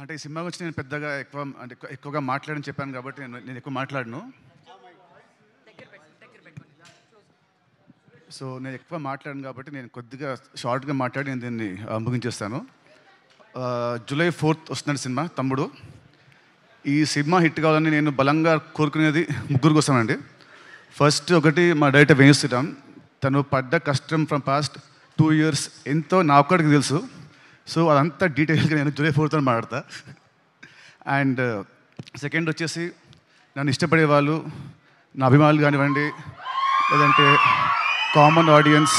అంటే ఈ సినిమా గురించి నేను పెద్దగా ఎక్కువగా మాట్లాడని చెప్పాను కాబట్టి నేను ఎక్కువ మాట్లాడను. సో నేను ఎక్కువ మాట్లాడను కాబట్టి నేను కొద్దిగా షార్ట్గా మాట్లాడి నేను దీన్ని ముగించేస్తాను. జూలై 4th వస్తున్నాడు సినిమా తమ్ముడు. ఈ సినిమా హిట్ కావాలని నేను బలంగా కోరుకునేది ముగ్గురు కోసమండి. ఫస్ట్ ఒకటి మా డైరెక్టర్ వేణు శ్రీరామ్. తను పడ్డ కష్టం ఫ్రమ్ పాస్ట్ 2 years ఎంతో నా ఒక్కడికి తెలుసు. సో అదంతా డీటెయిల్గా నేను జూలై 4th మాట్లాడతా. అండ్ సెకండ్ వచ్చేసి నన్ను ఇష్టపడే వాళ్ళు, నా అభిమానులు కానివ్వండి, లేదంటే కామన్ ఆడియన్స్,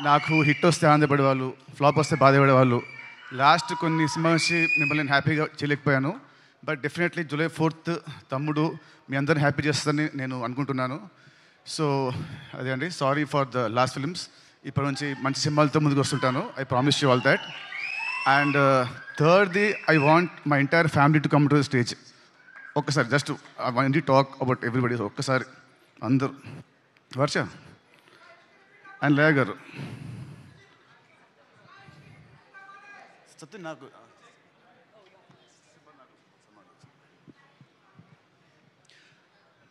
నాకు హిట్ వస్తే ఆనందపడేవాళ్ళు, ఫ్లాప్ వస్తే బాధపడేవాళ్ళు. లాస్ట్ కొన్ని సినిమా వచ్చి మిమ్మల్ని నేను హ్యాపీగా చేయలేకపోయాను. బట్ డెఫినెట్లీ జూలై 4th తమ్ముడు మీ అందరిని హ్యాపీ చేస్తుందని నేను అనుకుంటున్నాను. సో అదే అండి, sorry for the last films. ఇప్పటి నుంచి మంచి సినిమాలతో ముందుకు వస్తుంటాను. I promise you all that. And థర్డ్ది, I want my entire family to come to the stage. ఒక్కసారి just I want to talk about everybody. ఒక్కసారి అందరూ, వర్ష అండ్ లేయ గారు, సత్యం నాకు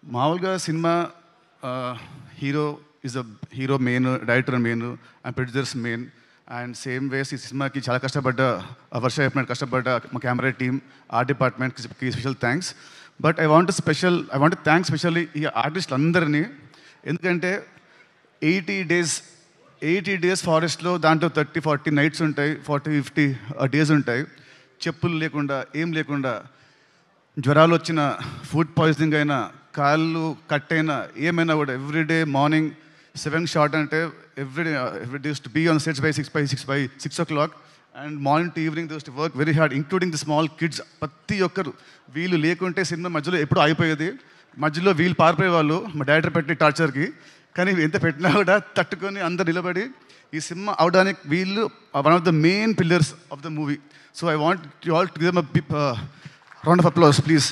మామూలుగా cinema hero is a hero main, director main and producers main. And same ways ఈ సినిమాకి చాలా కష్టపడ్డ వర్ష చెప్పినట్టు కష్టపడ్డ మా కెమెరా టీమ్, ఆర్ట్ డిపార్ట్మెంట్కి special thanks. But I want thanks specially ఈ ఆర్టిస్టులు అందరినీ. ఎందుకంటే 80 days ఫారెస్ట్లో, దాంట్లో 30-40 nights ఉంటాయి, 40-50 days ఉంటాయి. చెప్పులు లేకుండా, ఏం లేకుండా, జ్వరాలు వచ్చిన, ఫుడ్ పాయిజనింగ్ అయినా, కాళ్ళు కట్ అయినా, ఏమైనా కూడా ఎవ్రీడే మార్నింగ్ 7 షార్ట్ అంటే everyday to be on sets by 6 o'clock and morning to evening to work very hard, including the small kids. ప్రతి ఒక్కరు వీళ్ళు లేకుంటే సినిమా మధ్యలో ఎప్పుడూ అయిపోయేది. మధ్యలో వీళ్ళు పారిపోయేవాళ్ళు మా డైరెక్టర్ పెట్టే టార్చర్కి. కానీ ఎంత పెట్టినా కూడా తట్టుకొని అందరు నిలబడి ఈ సినిమా అవడానికి వీళ్ళు one of the main pillars of the movie. So I want you all to give them a round of applause please.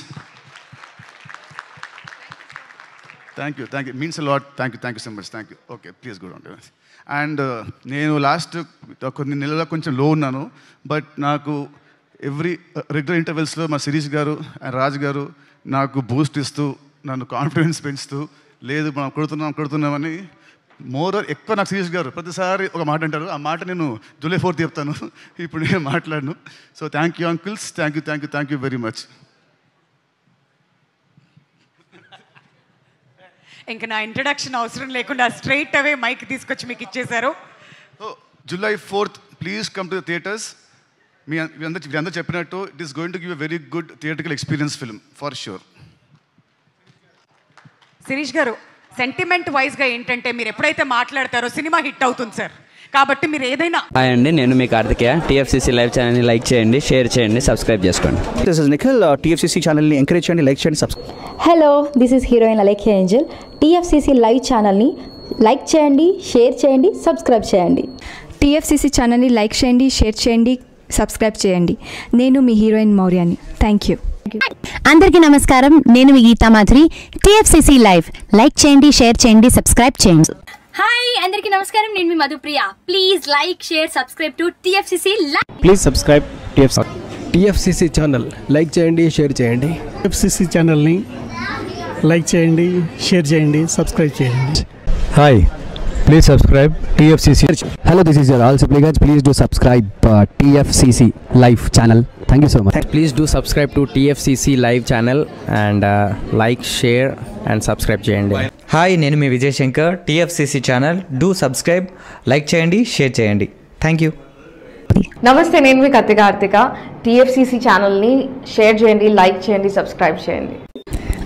Thank you means a lot. Thank you so much. Thank you. Okay, please good on. And నేను last కొన్ని నెలల్లో కొంచెం లో ఉన్నాను. But నాకు regular ఇంటర్వెల్స్లో మా శిరీష్ గారు and Raj గారు నాకు బూస్ట్ ఇస్తూ, నన్ను కాన్ఫిడెన్స్ పెంచుతూ, లేదు మనం కొడుతున్నామని ఎక్కువ నాకు శిరీష్ గారు ప్రతిసారి ఒక మాట అంటారు. ఆ మాట నేను జూలై 4th చెప్తాను, ఇప్పుడు నేను మాట్లాడను. So thank you uncles, thank you very much. ఇంకా నా ఇంట్రడక్షన్ అవసరం లేకుండా స్ట్రైట్ అవే మైక్ తీసుకొచ్చి మీకు ఇచ్చేశారు. July 4th please come to the theatres. మీరందరూ చెప్పినట్టు it is going to give a very good theatrical experience film for sure. Shirish garu, sentiment వైజ్గా ఏంటంటే మీరు ఎప్పుడైతే మాట్లాడతారో సినిమా హిట్ అవుతుంది సార్. కాబట్టి మీరు ఏదైనా. హాయ్ అండి, నేను మీ కార్తికేయ. TFCC లైవ్ ఛానల్ని లైక్ చేయండి, షేర్ చేయండి, సబ్స్క్రైబ్ చేసుకోండి. This is Nikhil. TFCC ఛానల్ని ఎంకరేజ్ చేయండి, లైక్ చేయండి, subscribe. Hello, this is heroine Alekhya angel. TFCC live ఛానల్ని లైక్ చేయండి, షేర్ చేయండి, సబ్స్క్రైబ్ చేయండి. TFCC ఛానల్ని లైక్ చేయండి, షేర్ చేయండి, సబ్స్క్రైబ్ చేయండి. నేను మీ హీరోయిన్ మౌర్యాని. Thank you. అందరికీ నమస్కారం, నేను మీ Geetha Madhuri. TFCC live like చేయండి, షేర్ చేయండి, సబ్స్క్రైబ్ చేయండి. హాయ్ అందరికీ నమస్కారం, నేను మీ Madhupriya. Please like, share, subscribe to TFCC live. Please subscribe TFCC channel like చేయండి, షేర్ చేయండి. TFCC ఛానల్ని లైక్ చేయండి, షేర్ చేయండి, సబ్స్క్రైబ్ చేయండి. Hi, please subscribe TFCC. Hello, this is your all supply guys. Please do subscribe TFCC live channel. Thank you so much. Please do subscribe to TFCC live channel and like, share and subscribe చేయండి. Hi, నేను మీ Vijay Shankar. TFCC channel do subscribe, like చేయండి, share చేయండి. Thank you. నమస్తే, నేను మీ Karthika. TFCC ఛానల్ని share చేయండి, లైక్ చేయండి, సబ్స్క్రైబ్ చేయండి.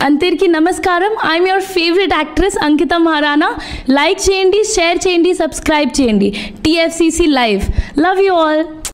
అందరికీ నమస్కారం, I'm your favourite actress Ankita Maharana. Like చేయండి, షేర్ చేయండి, సబ్స్క్రైబ్ చేయండి. TFCC live. Love you all.